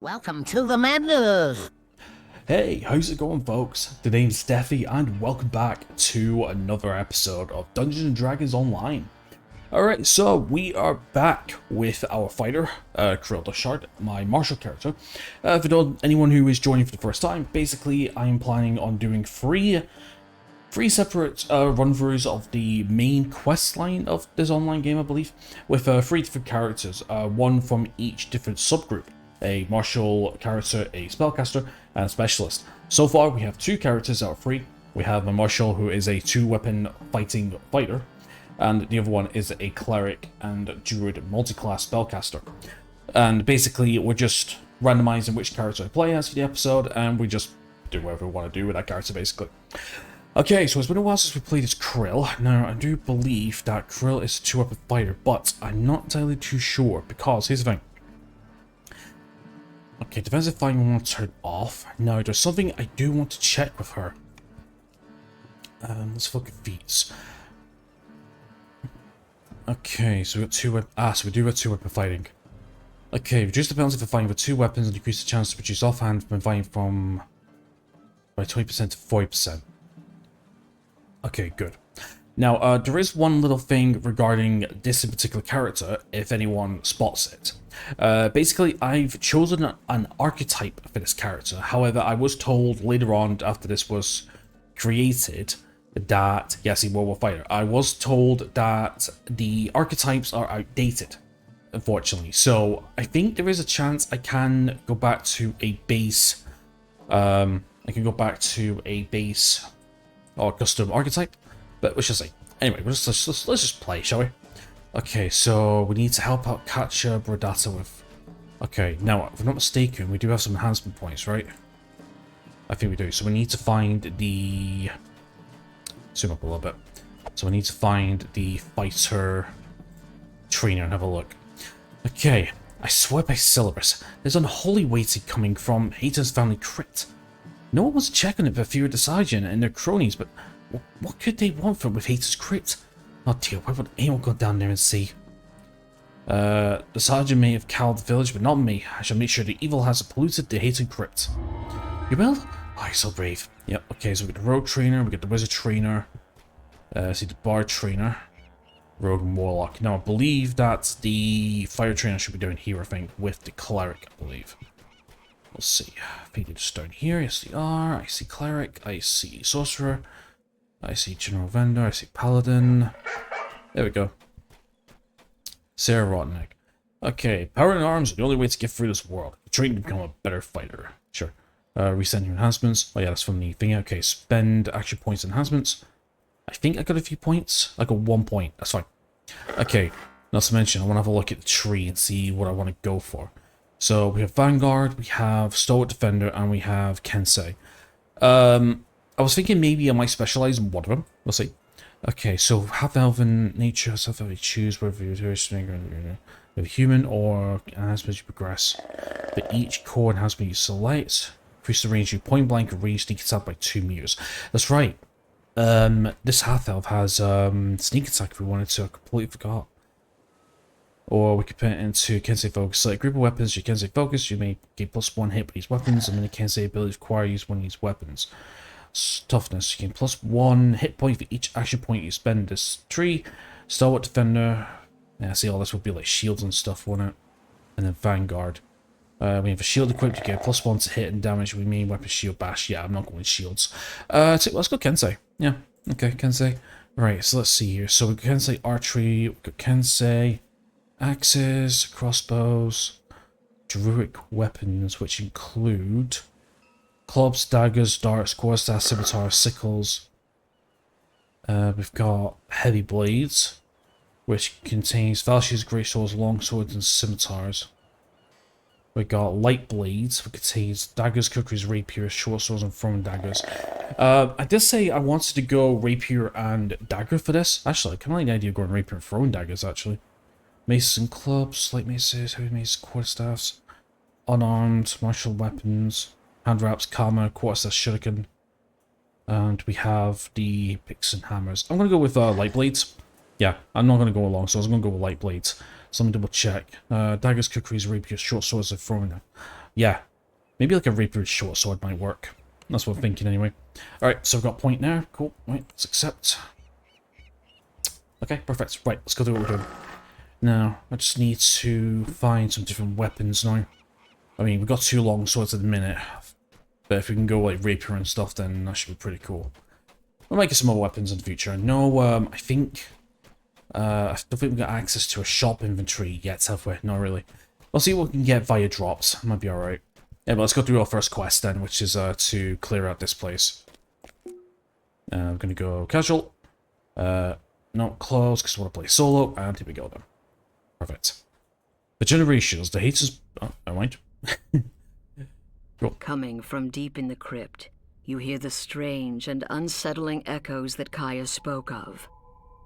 Welcome to the madness! Hey, how's it going, folks? The name's Steffi, and welcome back to another episode of Dungeons & Dragons Online. Alright, so we are back with our fighter, Drider, my martial character. For anyone who is joining for the first time, basically I'm planning on doing three separate run-throughs of the main quest line of this online game, I believe, with three different characters, one from each different subgroup. A martial character, a spellcaster, and a specialist. So far, we have two characters out of three. We have a martial who is a two-weapon fighting fighter, and the other one is a cleric and druid multi-class spellcaster. And basically, we're just randomizing which character I play as for the episode, and we just do whatever we want to do with that character, basically. Okay, so it's been a while since we played as Krill. Now, I do believe that Krill is a two-weapon fighter, but I'm not entirely too sure, because here's the thing. Okay, defensive fighting we want to turn off. Now, there's something I do want to check with her. Let's look at feats. Okay, so we got two weapon. So we do have two-weapon fighting. Okay, reduce the penalty for fighting with two weapons and decrease the chance to produce offhand when fighting from by 20% to 40%. Okay, good. Now, there is one little thing regarding this in particular character, if anyone spots it. Basically, I've chosen an archetype for this character. However, I was told later on, after this was created, that, yes, he World War Fighter, I was told that the archetypes are outdated, unfortunately. So, I think there is a chance I can go back to a base, or custom archetype. But we shall see. Anyway, let's just play, shall we? Okay, so we need to help out Catcher Brodata with... Okay, now, if I'm not mistaken, we do have some enhancement points, right? I think we do. So we need to find the... Zoom up a little bit. So we need to find the fighter trainer and have a look. Okay, I swear by Syllabus, there's unholy weighting coming from Hayton's family crypt. No one was checking it for fear of the sergeant and their cronies, but... What could they want from with Hayter's crypt? Oh dear, why would anyone go down there and see? The sergeant may have cowed the village, but not me. I shall make sure the evil has polluted the Hayton crypt. You will? Oh, you're so brave. Yep, okay, so we get the rogue trainer, we get the wizard trainer, see the bard trainer, rogue and warlock. Now, I believe that the fire trainer should be down here, I think, with the cleric, I believe. Let's see. I think they're just down here. Yes, they are. I see cleric, I see sorcerer. I see General Vendor, I see Paladin. There we go. Sarah Rottenegg. Okay, power and arms are the only way to get through this world. Train to become a better fighter. Sure. Resend your enhancements. Oh yeah, that's from the thing. Okay, spend action points enhancements. I think I got a few points. I got 1 point. That's fine. Okay, not to mention, I want to have a look at the tree and see what I want to go for. So we have Vanguard, we have Stalwart Defender, and we have Kensei. I was thinking maybe I might specialize in one of them. We'll see. Okay, so half-elven nature, self-elven choose whether you're a human or enhancement you progress. For each core enhancement you select, increase the range you point blank and range sneak attack by 2 meters. That's right. This half-elf has sneak attack if we wanted to. I completely forgot. Or we could put it into Kensei Focus. Select group of weapons, you Kensei Focus, you may gain +1 hit with these weapons, and many Kensei abilities require use one of these weapons. Toughness, you gain +1 hit point for each action point you spend this tree. Stalwart Defender, yeah, see all this would be like shields and stuff, won't it? And then Vanguard. We have a shield equipped, you get +1 to hit and damage with main weapon shield bash. Yeah, I'm not going with shields. So let's go Kensei. Yeah, okay, Kensei. Right, so let's see here. So we got Kensei archery, we got Kensei axes, crossbows, druidic weapons, which include clubs, daggers, darts, quarterstaffs, scimitars, sickles. We've got heavy blades, which contains falchions, great swords, long swords, and scimitars. We've got light blades, which contains daggers, kukris, rapiers, short swords, and throwing daggers. I did say I wanted to go rapier and dagger for this. Actually, I kind of like the idea of going rapier and throwing daggers, actually. Maces and clubs, light maces, heavy maces, quarterstaffs, unarmed, martial weapons, hand wraps, karma, quarterstaff, shuriken, and we have the picks and hammers. I'm going to go with light blades. Yeah, I'm not going to go along, so I was going to go with light blades. So let me double check. Daggers, kukris, rapiers, short swords, and throwing them. Yeah. Maybe like a rapier short sword might work. That's what I'm thinking anyway. Alright, so I've got a point there. Cool. Right, let's accept. Okay, perfect. Right, let's go do what we're doing. Now, I just need to find some different weapons now. I mean, we've got 2 long swords at the minute. But if we can go like rapier and stuff, then that should be pretty cool. We might get some more weapons in the future. No, I think... I don't think we've got access to a shop inventory yet, have we? Not really. We'll see what we can get via drops. Might be alright. Yeah, but let's go through our first quest then, which is to clear out this place. I'm going to go casual. Not close, because I want to play solo. And here we go then. Perfect. The generations, the haters... Oh, never mind. Cool. Coming from deep in the crypt, you hear the strange and unsettling echoes that Kaya spoke of.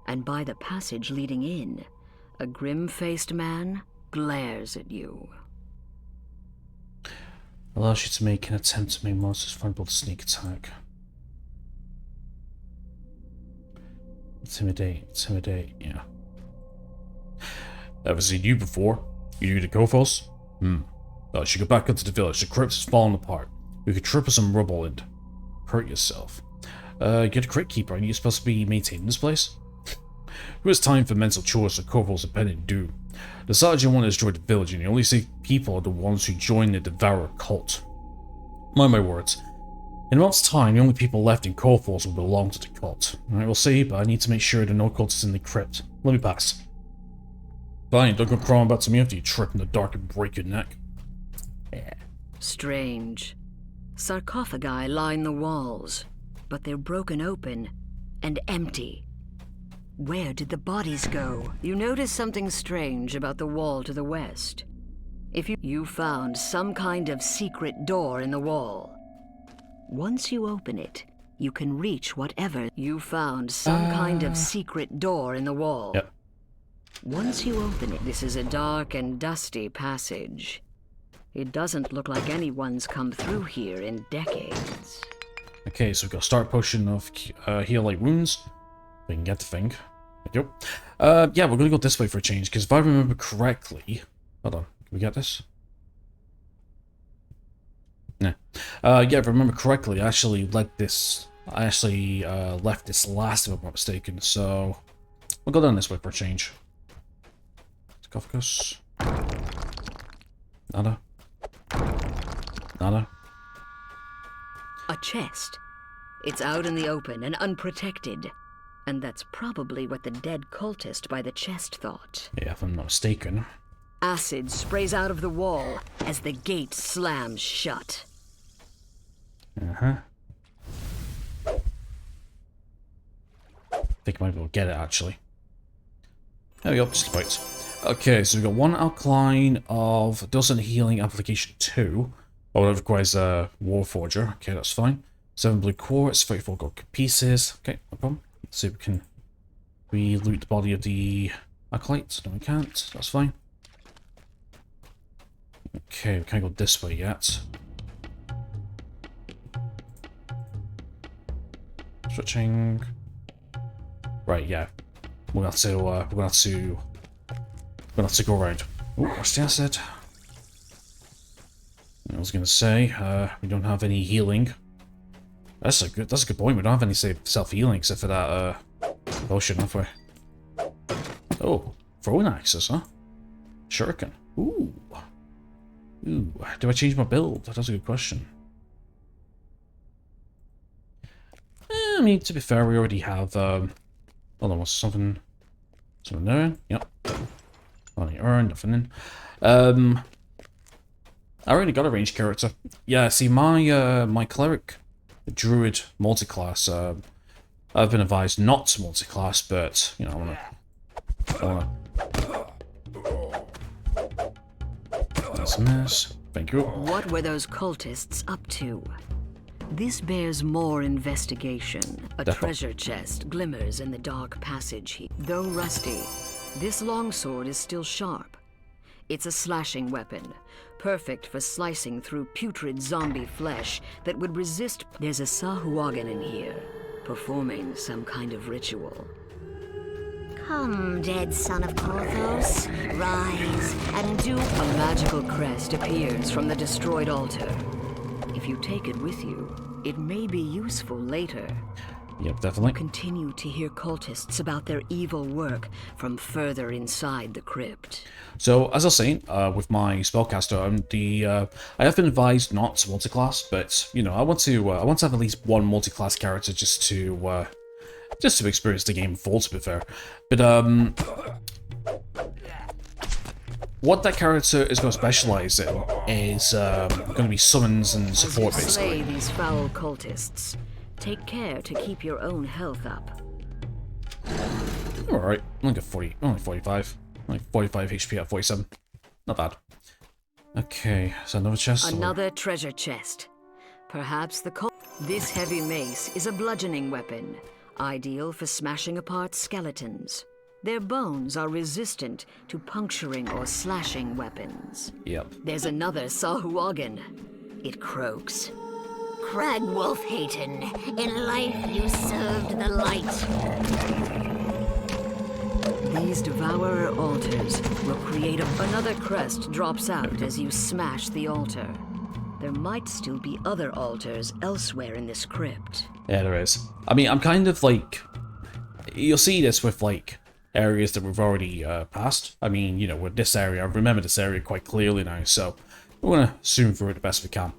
And by the passage leading in, a grim-faced man glares at you. Allows you to make an attempt to make monsters vulnerable to sneak attack. Intimidate, yeah. Ever seen you before? You new to Kophos? You should go back into the village. The crypt is falling apart. We could trip some rubble and hurt yourself. Get a crypt keeper. Are you supposed to be maintaining this place? Who has time for mental chores that Kophos impending doom? The sergeant want to destroy the village, and the only safe people are the ones who join the Devourer cult. Mind my words. In a month's time, the only people left in Kophos will belong to the cult. I will see, but I need to make sure there are no cultists in the crypt. Let me pass. Fine, don't go crawling back to me after you trip in the dark and break your neck. Yeah. Strange. Sarcophagi line the walls, but they're broken open and empty. Where did the bodies go? You notice something strange about the wall to the west. You found some kind of secret door in the wall. Once you open it, you can reach whatever. You found some kind of secret door in the wall. Yep. Once you open it, this is a dark and dusty passage. It doesn't look like anyone's come through here in decades. Okay, so we've got a start potion of heal light wounds. We can get the thing. Thank you. Yeah, we're gonna go this way for a change, because if I remember correctly... Hold on, can we get this? Nah. Yeah, if I remember correctly, I actually left this last, if I'm not mistaken, so... We'll go down this way for a change. Sarcophagus. Nada. Nada. A chest. It's out in the open and unprotected. And that's probably what the dead cultist by the chest thought. Yeah, if I'm not mistaken. Acid sprays out of the wall as the gate slams shut. Uh-huh. I think I might be able to get it, actually. There we go, just about. Okay, so we've got 1 alkaline of doesn't healing application 2. Oh, that requires a Warforger. Okay, that's fine. 7 blue quartz, 34 gold pieces. Okay, no problem. Let's see if we loot the body of the acolyte. No, we can't. That's fine. Okay, we can't go this way yet. Switching. Right, yeah. We're gonna have to go around. Oh, what's the acid? I was gonna say, we don't have any healing. That's a good point. We don't have any self-healing except for that potion, have we? Oh, throwing axes, huh? Shuriken. Ooh. Ooh. Do I change my build? That's a good question. I mean, to be fair, we already have hold on, what's something there? Yep. Only earned, nothing in. I already got a ranged character. Yeah, see, my cleric, druid multiclass, I've been advised not to multiclass, but you know, I wanna. That's a miss. Thank you. What were those cultists up to? This bears more investigation. A treasure chest glimmers in the dark passage. Though rusty, this longsword is still sharp. It's a slashing weapon, perfect for slicing through putrid zombie flesh that would resist. There's a Sahuagin in here, performing some kind of ritual. Come, dead son of Korthos, rise and do... A magical crest appears from the destroyed altar. If you take it with you, it may be useful later. Yep, definitely. Continue to hear cultists about their evil work from further inside the crypt. So, as I was saying, with my spellcaster, I have been advised not to multiclass, but you know, I want to have at least one multiclass character just to experience the game full. To be fair, but what that character is going to specialize in is going to be summons and support, As you slay basically. these foul cultists, take care to keep your own health up. Alright, only got 40, only 45. Only 45 HP at 47. Not bad. Okay, so another chest. Another treasure chest. Perhaps This heavy mace is a bludgeoning weapon, ideal for smashing apart skeletons. Their bones are resistant to puncturing or slashing weapons. Yep. There's another Sahuagin. It croaks. Cragwolf Hayton, in life you served the light. These Devourer altars will create another crest drops out as you smash the altar. There might still be other altars elsewhere in this crypt. Yeah, there is. I mean, I'm kind of like... You'll see this with, like, areas that we've already passed. I mean, you know, with this area, I remember this area quite clearly now, so we're going to zoom through it the best we can.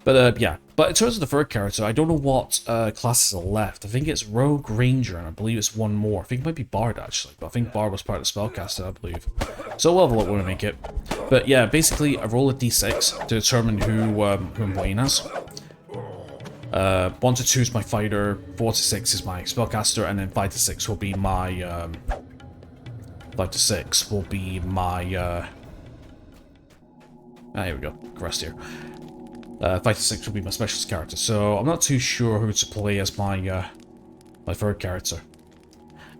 But, yeah. But in terms of the third character, I don't know what classes are left. I think it's Rogue, Ranger, and I believe it's one more. I think it might be Bard, actually. But I think Bard was part of the spellcaster, I believe. So we'll have a look when we make it. But, yeah, basically, I roll a d6 to determine who I'm playing as. 1 to 2 is my fighter, 4 to 6 is my spellcaster, and then 5 to 6 will be my... 5 to 6 will be my... here we go. Crest here. 5 to 6 will be my specialist character, so I'm not too sure who to play as my my third character.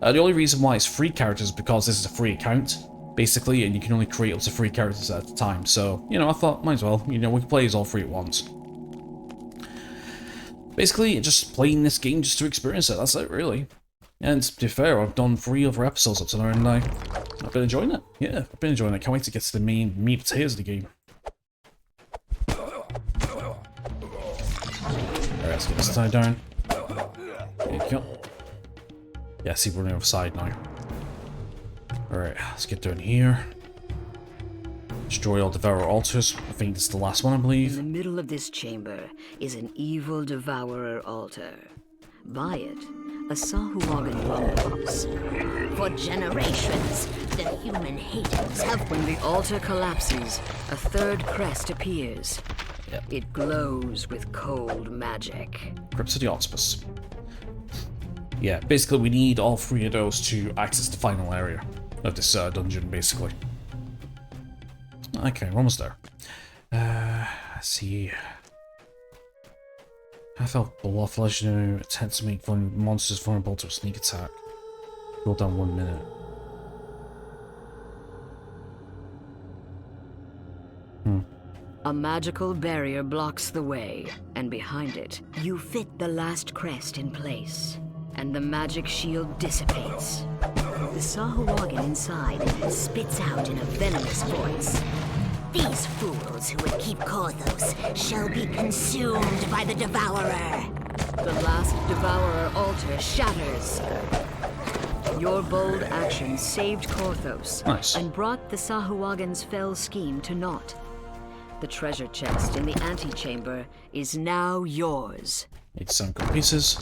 The only reason why it's 3 characters is because this is a free account, basically, and you can only create up to 3 characters at a time, so, you know, I thought, might as well, you know, we can play as all 3 at once. Basically, just playing this game just to experience it, that's it, really. And to be fair, I've done 3 other episodes up to now, and I've been enjoying it. Yeah, I've been enjoying it. Can't wait to get to the main meat and potatoes of the game. Alright, let's get this side down. There you go. Yeah, see, we're on the other side now. Alright, let's get down here. Destroy all Devourer altars. I think this is the last one, I In believe. the middle of this chamber is an evil Devourer altar. By it, a Sahuagin rumbles. For generations, the human haters have... When the altar collapses, a third crest appears. Yep. It glows with cold magic. Crypt of the Octopus. Yeah, basically we need all 3 of those to access the final area of this dungeon, basically. Okay, we're almost there. Let's see. I felt Bluff Legendary attempt to make monsters vulnerable to a sneak attack. Roll down 1 minute. A magical barrier blocks the way, and behind it, you fit the last crest in place, and the magic shield dissipates. The Sahuagin inside spits out in a venomous voice. These fools who would keep Korthos shall be consumed by the Devourer. The last Devourer altar shatters. Your bold action saved Korthos Nice. and brought the Sahuagin's fell scheme to naught. The treasure chest in the antechamber is now yours. 87 gold pieces.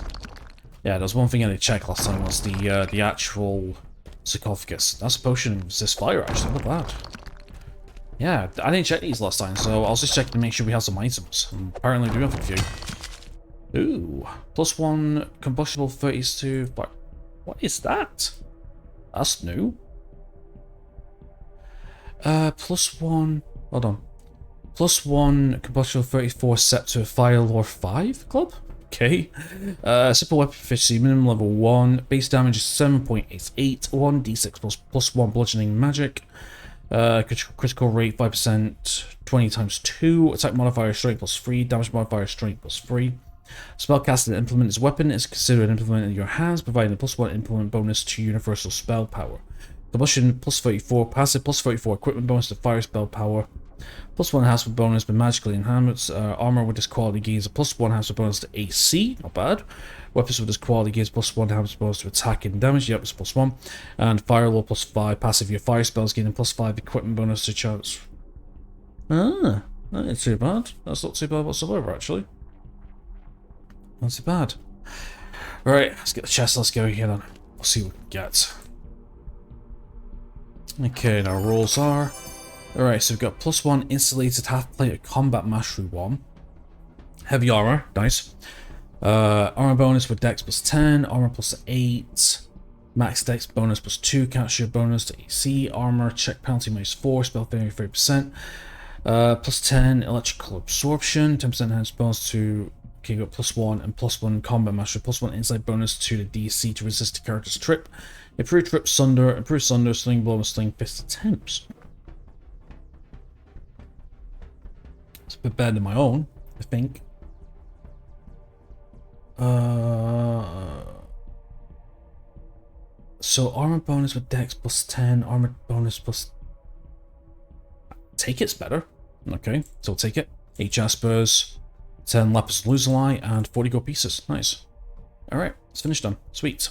Yeah, there's one thing I didn't check last time was the actual sarcophagus. That's a potion of resist fire, actually. Look at that. Yeah, I didn't check these last time, so I was just checking to make sure we have some items. And apparently we do have a few. Ooh, +1 combustible 32. What is that? That's new. +1. Hold on. +1 combustible 34 set to a Fire Lore 5 club? Okay. Simple weapon efficiency, minimum level 1. Base damage is 7.88. 1d6 +1 bludgeoning magic. Critical rate 5%, 20 times 2. Attack modifier strength +3. Damage modifier strength +3. Spellcasting implement is a weapon. It's considered an implement in your hands, providing a +1 implement bonus to universal spell power. Combustion +34, passive +34 equipment bonus to fire spell power. +1 enhancement bonus, but magically enhanced. Armor with this quality gains a +1 enhancement bonus to AC, not bad. Weapons with this quality gains +1 enhancement bonus to attack and damage, yep, it's +1. And fire law +5, passive your fire spells gaining +5 equipment bonus to chance. Ah, that ain't too bad. That's not too bad whatsoever, actually. Not too bad. Alright, let's get the chest, let's go here then. We'll see what we get. Okay, now rolls are... Alright, so we've got +1 insulated half-plate of combat mastery 1. Heavy armor, nice. Armor bonus with dex +10, armor +8. Max dex bonus +2, capture bonus to AC, armor, check penalty -4, spell failure 30%. +10 electrical absorption, 10% enhanced bonus to... Okay, got +1 and +1 combat mastery, +1 insight bonus to the DC to resist the character's trip. Improved trip, sunder, sling blow, and sling fist attempts. It's a bit better than my own, I think. So armor bonus with dex +10, armor bonus plus... Take it's better. Okay, so we'll take it. 8 jaspers, 10 lapis lazuli, and 40 gold pieces. Nice. Alright, it's finished done. Sweet.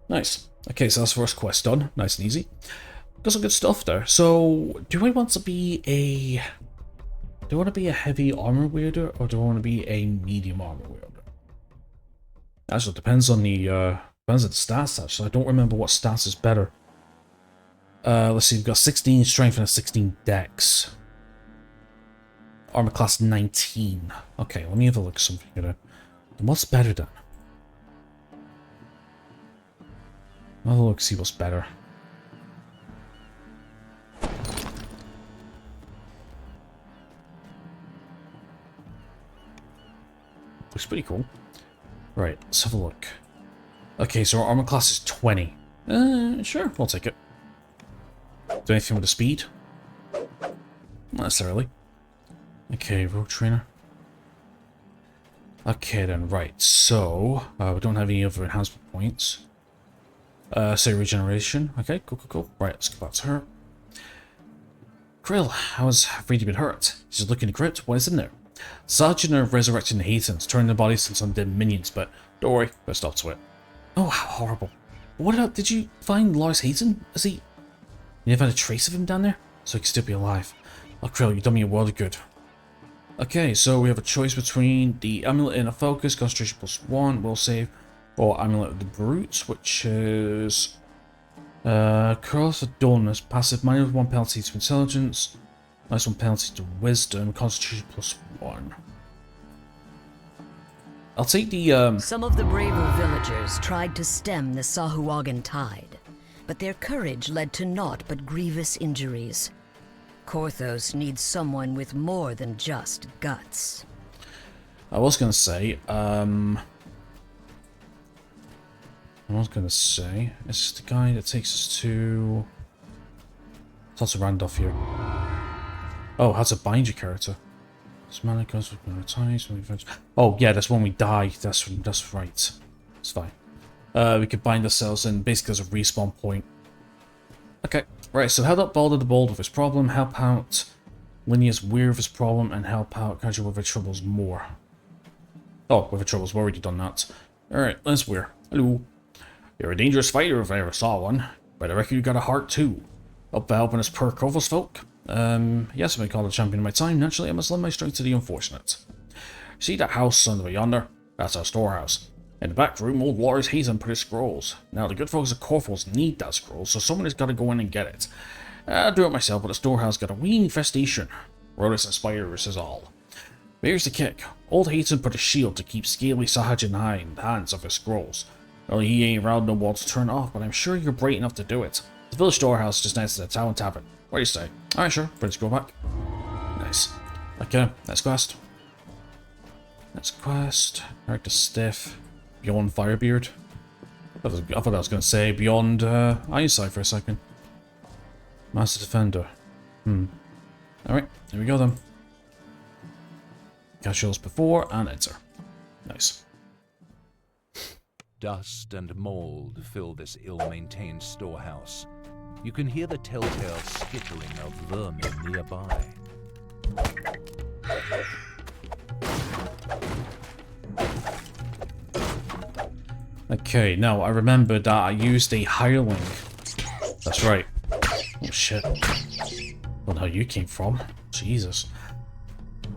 Nice. Okay, so that's the first quest done. Nice and easy. Got some good stuff there. So, do I want to be a... Do I want to be a heavy armor wielder, or do I want to be a medium armor wielder? Actually, it depends on the stats, actually. I don't remember what stats is better. Let's see, we've got 16 strength and a 16 dex. Armor class 19. Okay, let me have a look at something here. What's better then? I'll have a look, see what's better. Looks pretty cool. Right, let's have a look. Okay, so our armor class is 20. Sure, I'll take it. Do anything with the speed? Not necessarily. Okay, rogue trainer. Okay then, right, so we don't have any other enhancement points. Say regeneration. Okay, cool. Right, let's go back to her. Krill, I was afraid you'd been hurt. She's looking to crypt. What is in there? Sergeant are resurrecting the Heathens, turning their bodies into undead minions, but don't worry, we'll stop to it. Oh, how horrible. What about, did you find Lars Heaton? Is he... You never had a trace of him down there? So he can still be alive. Oh, Krill, you've done me a world of good. Okay, so we have a choice between the Amulet in a Focus, Concentration +1, Will Save, or Amulet of the Brute, which is... Curls for Dullness, passive -1 penalty to Intelligence, -1 penalty to Wisdom, Concentration +1. I'll take the, Some of the braver villagers tried to stem the Sahuagin tide, but their courage led to naught but grievous injuries. Korthos needs someone with more than just guts. I was gonna say, it's the guy that takes us to... Lots of Randolph here. Oh, how to bind your character. This mana goes with ties. Oh, yeah, that's when we die. That's right. It's fine. We could bind ourselves in basically as a respawn point. Okay, right, so help out Balder the Bold with his problem, help out Linnea's Weir with his problem, and help out Kaja with her troubles more. Oh, with her troubles, we've already done that. Alright, let's Weir. Hello. You're a dangerous fighter if I ever saw one, but I reckon you got a heart too. Up for helping us poor Corvus folk? Yes, I've been called a champion in my time. Naturally, I must lend my strength to the unfortunate. See that house under yonder? That's our storehouse. In the back room, old Lars Hazen put his scrolls. Now, the good folks at Corfels need that scroll, so someone has got to go in and get it. I'll do it myself, but the storehouse got a wee infestation. Rodus and spiders is all. But here's the kick. Old Hazen put a shield to keep scaly Sahaj in the hands of his scrolls. Well, he ain't around no wall to turn off, but I'm sure you're bright enough to do it. The village storehouse just next to the town tavern. What do you say? Alright, sure. Let's go back. Nice. Okay, next quest. Next quest. Character Stiff. Beyond Firebeard. I thought I was going to say Beyond Eyesight for a second. Master Defender. Alright, here we go then. Casuals before and enter. Nice. Dust and mold fill this ill-maintained storehouse. You can hear the telltale skittering of vermin nearby. Okay, now I remember that I used a hireling. That's right. Oh shit. Well, how you came from? Jesus.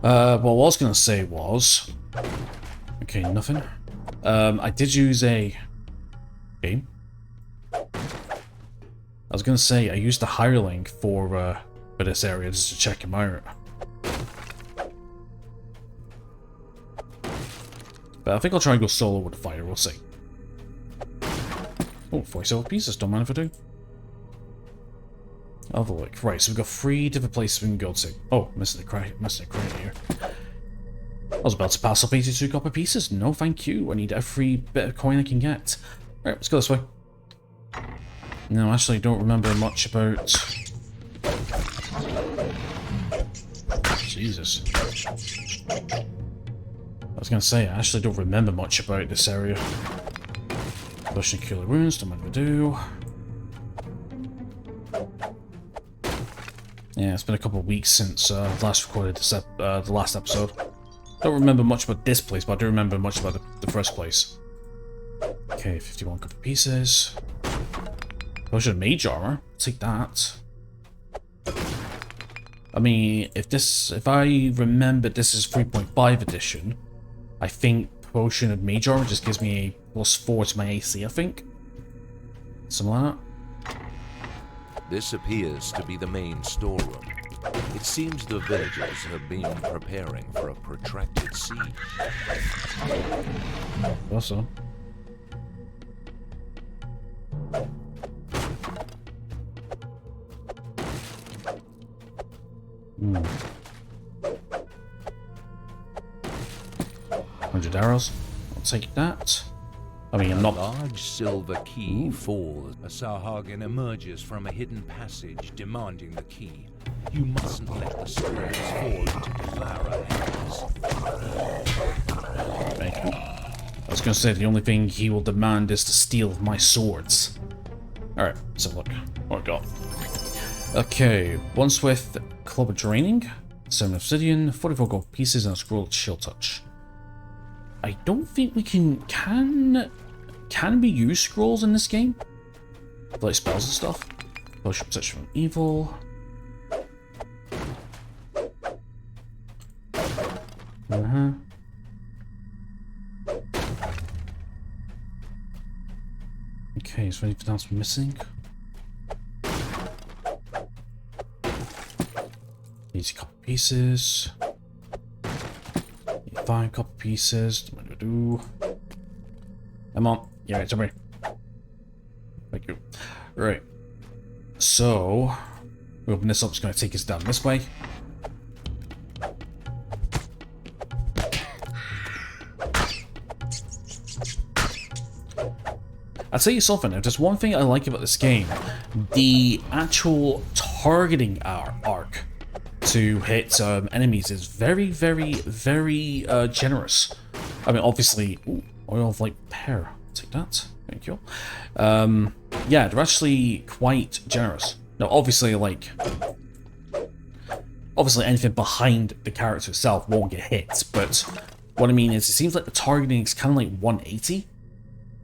What I was gonna say was... Okay, nothing. I did use a... Game? I was gonna say, I used a hireling for this area just to check him out. But I think I'll try and go solo with the fighter, we'll see. Oh, 47 pieces, don't mind if I do. I'll have a look. Right, so we've got 3 different places we can go to. Oh, missing a crate here. I was about to pass up 82 copper pieces. No, thank you. I need every bit of coin I can get. Right, let's go this way. No, actually, I don't remember much about... Jesus. I was going to say, I actually don't remember much about this area. Pushing killer wounds, don't mind if I do. Yeah, it's been a couple of weeks since last recorded this the last episode. Don't remember much about this place, but I do remember much about the first place. Okay, 51 copper pieces. Potion of mage armor, take that. I mean, if I remember this is 3.5 edition, I think potion of mage armor just gives me a +4 to my AC, I think. Something like that. This appears to be the main storeroom. It seems the villagers have been preparing for a protracted siege. Also. Hmm. 100 arrows. I'll take that. I mean, I'm not... A large silver key falls. A Sarhagan emerges from a hidden passage, demanding the key. You mustn't let the scrolls fall into devourer hands. Thank you. I was going to say, the only thing he will demand is to steal my swords. Alright, let's have a look. What I got? Okay, once with Club of Draining, 7 obsidian, 44 gold pieces, and a scroll of chill touch. I don't think we can we use scrolls in this game? Like spells and stuff. Potion of protection from evil. Okay, is there anything else missing? Easy couple pieces. 5 copper pieces. What do I do? Come on. Yeah, it's over here. Thank you. Right. So, we open this up. It's going to take us down this way. I'll tell you something. If there's one thing I like about this game, the actual targeting arc to hit enemies is very, very, very generous. I mean, obviously, oil of light pear. Take that. Thank you. Yeah, they're actually quite generous. Now, obviously, anything behind the character itself won't get hit, but what I mean is, it seems like the targeting is kind of like 180.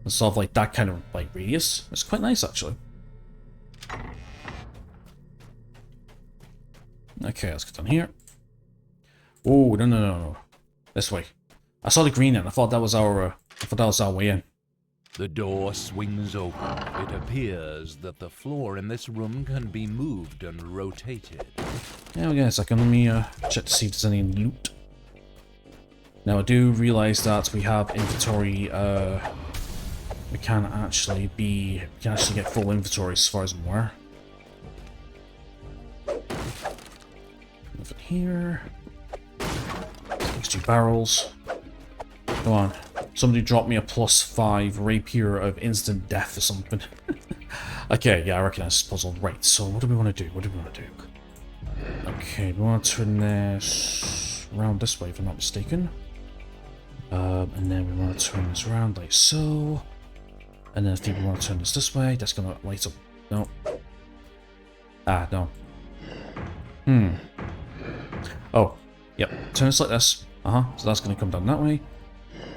And sort of like that kind of like radius. It's quite nice, actually. Okay, let's get down here. Oh, no. This way. I saw the green and I thought that was our way in. The door swings open. It appears that the floor in this room can be moved and rotated. Yeah, we'll get a second. Let me check to see if there's any loot. Now I do realize that we have inventory. We can actually get full inventory as far as I'm aware. Nothing here. These 2 barrels. Come on. Somebody dropped me a +5 rapier of instant death or something. Okay, yeah, I recognize this puzzle. Right, so what do we want to do? Okay, we want to turn this around this way if I'm not mistaken. And then we want to turn this around like so. And then I think we want to turn this way. That's gonna light up. No. Ah, no. Oh, yep. Turn this like this. So that's gonna come down that way.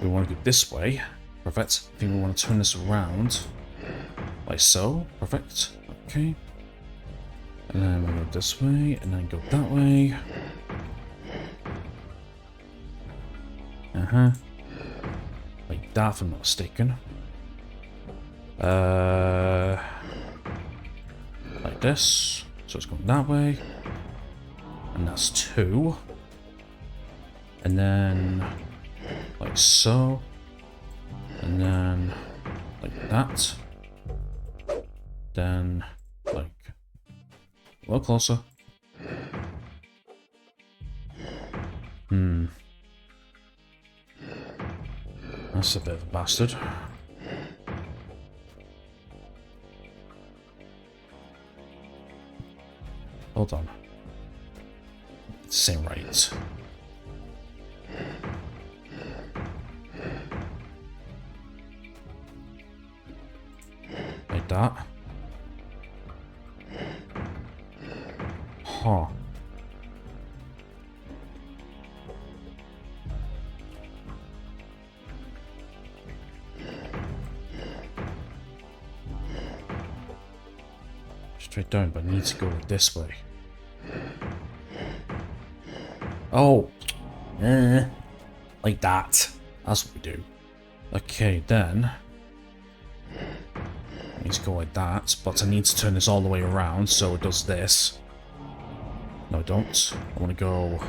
We want to go this way. Perfect. I think we want to turn this around like so. Perfect. Okay. And then we go this way, and then go that way. Like that, if I'm not mistaken. Like this. So it's going that way. And that's 2. And then like so. And then like that. Then like a little closer. That's a bit of a bastard. Hold on. Same right. Like that. Huh. Straight down, but I need to go this way. Oh, like that. That's what we do. Okay, then I need to go like that, but I need to turn this all the way around so it does this. No, I don't. I want to go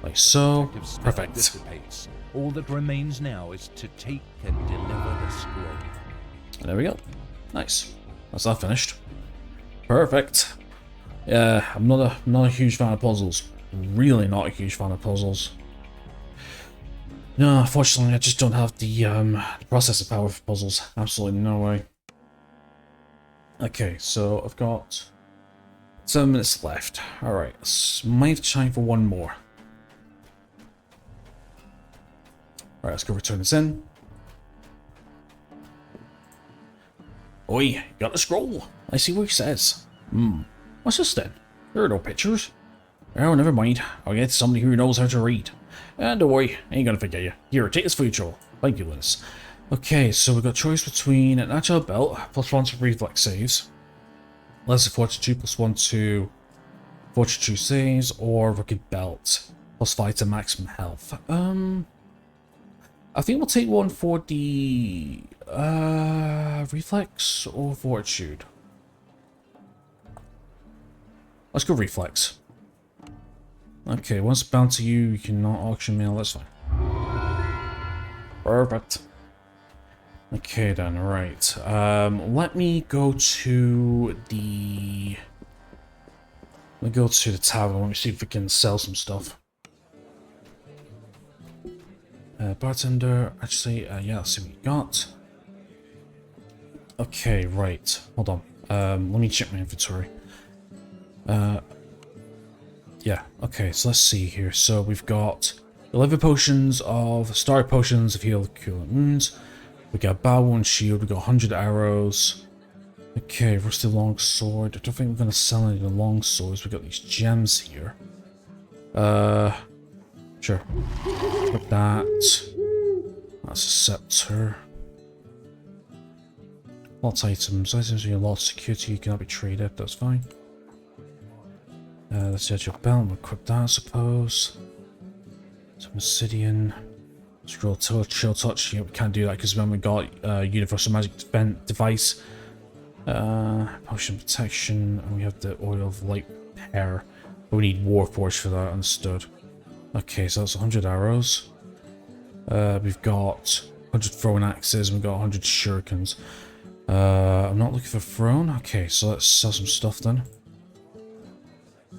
like so. Perfect. Dissipates. All that remains now is to take and deliver the scroll. There we go. Nice. That's that finished. Perfect. Yeah, I'm not a huge fan of puzzles. Really not a huge fan of puzzles. No, unfortunately, I just don't have the processor power for puzzles. Absolutely no way. Okay, so I've got 7 minutes left. Alright, might have time for one more. Alright, let's go return this in. Oi, got the scroll. I see what it says. What's this then? There are no pictures. Oh, never mind. I'll get somebody who knows how to read. And don't worry, I ain't gonna forget you. Here, take this food troll. Thank you, Linus. Okay, so we've got choice between an agile belt, +1 to reflex saves, lesser fortitude, +1 to fortitude saves, or rugged belt, +5 to maximum health. I think we'll take one for the reflex or fortitude. Let's go reflex. Okay, once bound to you, you cannot auction mail, that's fine. Perfect. Okay then, right. Let me go to the tavern. Let me see if we can sell some stuff. Bartender, actually, yeah, let's see what we got. Okay, right. Hold on. Let me check my inventory. Yeah, okay, so let's see here. So we've got 11 potions of star potions of heal coolant wounds. We got bow and shield. We got 100 arrows. Okay, rusty long sword. I don't think we're gonna sell any of the long swords. We got these gems here. Sure. Put that. That's a scepter. Lots of items. Items with a lot of security. You cannot be traded. That's fine. Let's see your belt. We'll equip that, I suppose. Some obsidian. Scroll touch, chill touch. Yeah, we can't do that because when we got universal magic device, potion protection, and we have the oil of light hair. But we need warforge for that. Understood. Okay, so that's 100 arrows. We've got 100 throwing axes. And we've got 100 shurikens. I'm not looking for throne. Okay, so let's sell some stuff then.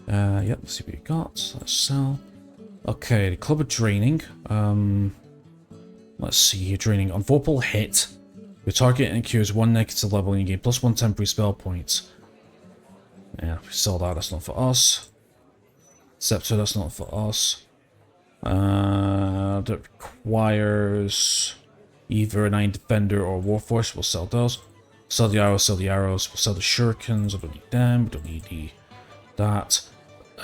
Yep, let's see what you got. Let's sell. Okay, the club of draining. Let's see here. Draining. On 4 pull hit, your target incurs 1 negative level and you gain +1 temporary spell points. Yeah, we sell that. That's not for us. Scepter, that's not for us. that requires either a 9 defender or warforce. We'll sell those. Sell the arrows, sell the arrows. We'll sell the shurikens. I don't need them. We don't need that.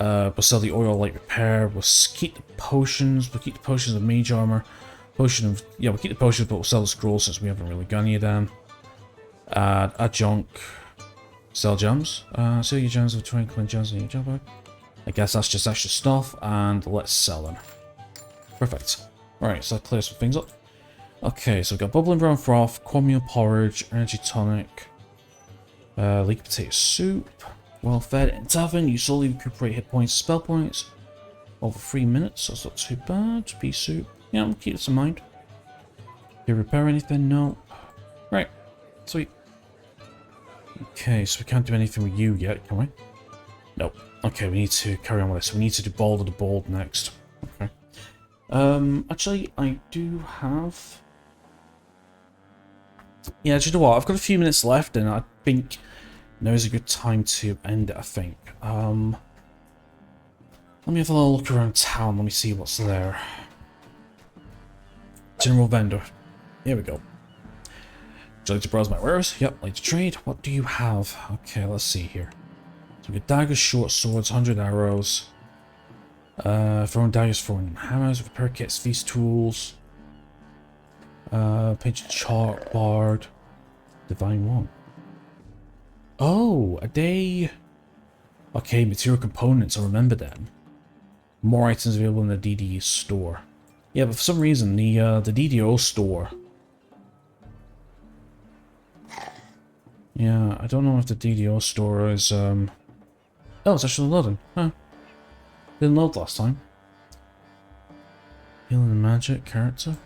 We'll sell the oil light repair. We'll keep the potions. We'll keep the potions of mage armor. Potion of, yeah, we'll keep the potions, but we'll sell the scrolls since we haven't really got any of them. Add junk. Sell gems. Sell your gems of twinkling gems in your gem bag. I guess that's just extra stuff, and let's sell them. Perfect. Alright, so that clears some things up. Okay, so we've got bubbling brown froth, cornmeal porridge, energy tonic, leek potato soup, well fed in tavern. You slowly recuperate hit points, spell points over 3 minutes. That's not too bad. Pea soup. Yeah, I'm keep this in mind. Can you repair anything? No. Right. Sweet. Okay, so we can't do anything with you yet, can we? Nope. Okay, we need to carry on with this. We need to do Bald of the Bold next. Okay. Actually, I do have... Yeah, do you know what? I've got a few minutes left, and I think now is a good time to end it, I think. Let me have a little look around town. Let me see what's there. General vendor. Here we go. Would you like to browse my wares? Yep, like to trade. What do you have? Okay, let's see here. So we got daggers, short swords, 100 arrows. Throwing daggers, throwing hammers, repair kits, feast tools. Painted chalk, bard, divine one. Oh, a day. Okay, material components, I remember them. More items available in the DDO store. Yeah, but for some reason, the DDO store... Yeah, I don't know if the DDO store is, Oh, it's actually loading. Huh. Didn't load last time. Healing and magic, character.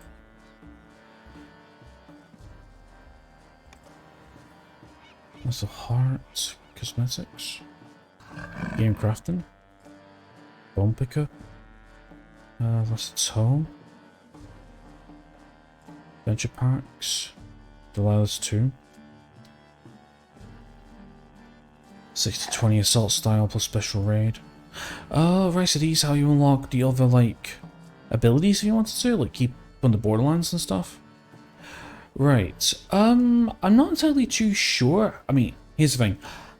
That's a heart, cosmetics. Game crafting. Bone picker. That's a tome. Venture packs. Delilah's tomb. 6 to 20 assault style plus special raid. Oh, right, so these how you unlock the other, like, abilities if you wanted to, like keep on the borderlands and stuff. Right, I'm not entirely too sure. I mean, here's the thing.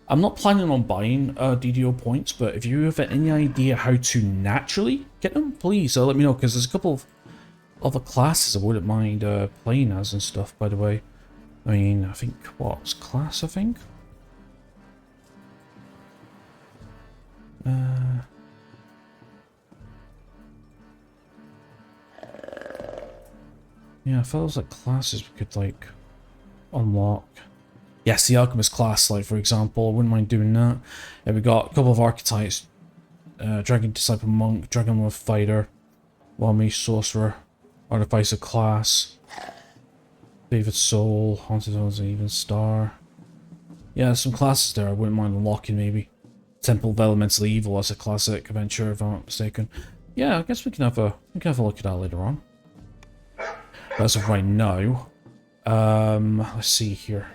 I'm not planning on buying DDO points, but if you have any idea how to naturally get them, please let me know, because there's a couple of other classes I wouldn't mind playing as and stuff, by the way. I mean, I think, what was class, I think? Yeah, I thought it was like classes we could like unlock. Yes, the alchemist class, like for example, I wouldn't mind doing that. Yeah, we got a couple of archetypes: dragon disciple monk, dragonlord fighter, wild mage sorcerer, artificer class, David soul, haunted ones, even star. Yeah, there's some classes there I wouldn't mind unlocking maybe. Temple of Elemental Evil as a classic adventure, if I'm not mistaken. Yeah, I guess we can have a look at that later on. But as of right now, let's see here.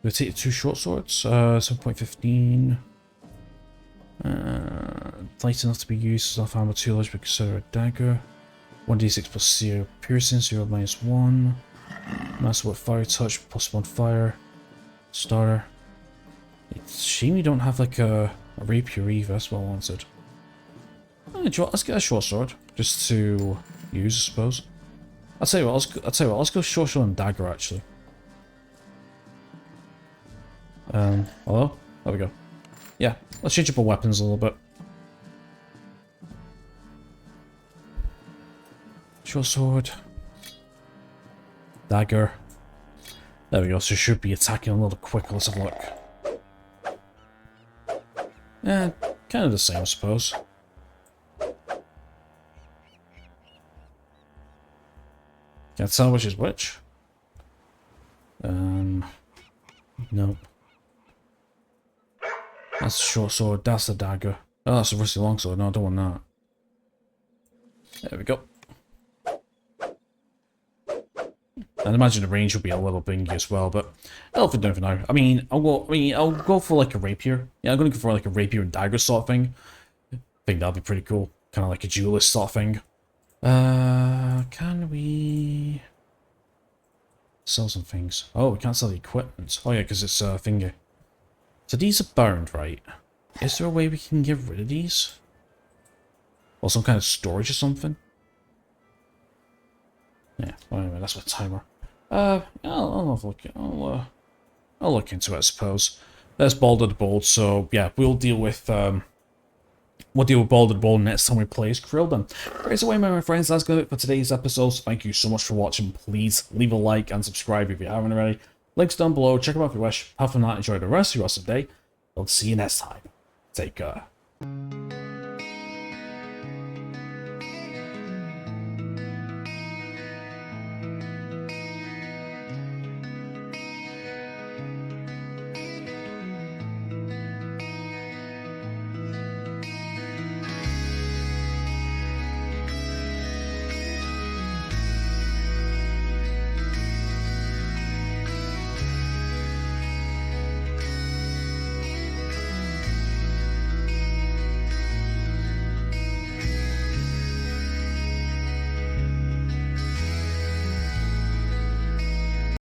We'll take the 2 short swords, 7.15. Light enough to be used as off armor, 2 large, but consider a dagger. 1d6 plus 0 piercing, 0 minus 1. Master with fire touch, plus 1 fire. Starter. It's a shame you don't have like a rapier either, that's what I wanted. Let's get a short sword, just to use, I suppose. I'll tell you what, let's go short sword and dagger actually. Hello? There we go. Yeah, let's change up our weapons a little bit. Short sword. Dagger. There we go, so it should be attacking a little quicker, let's have a look. Yeah, kind of the same, I suppose. Can't tell which is which. Nope. That's a short sword, that's a dagger. Oh, that's a rusty longsword. No, I don't want that. There we go. I'd imagine the range will be a little bingy as well, but I'll for doing for now. I mean, I'll go for like a rapier. Yeah, I'm gonna go for like a rapier and dagger sort of thing. I think that'll be pretty cool. Kind of like a duelist sort of thing. Can we sell some things? Oh, we can't sell the equipment. Oh yeah, because it's a thingy. So these are bound, right? Is there a way we can get rid of these? Or some kind of storage or something? Yeah, well, anyway, that's my timer. I'll look. I'll look into it, I suppose. There's Balder the Bold, so yeah, we'll deal with Balder the Bold next time we play as Krill then. Right, away, my friends, that's going to be it for today's episode. So thank you so much for watching. Please leave a like and subscribe if you haven't already. Links down below. Check them out if you wish. Have fun, enjoy the rest of your awesome day. I'll see you next time. Take care.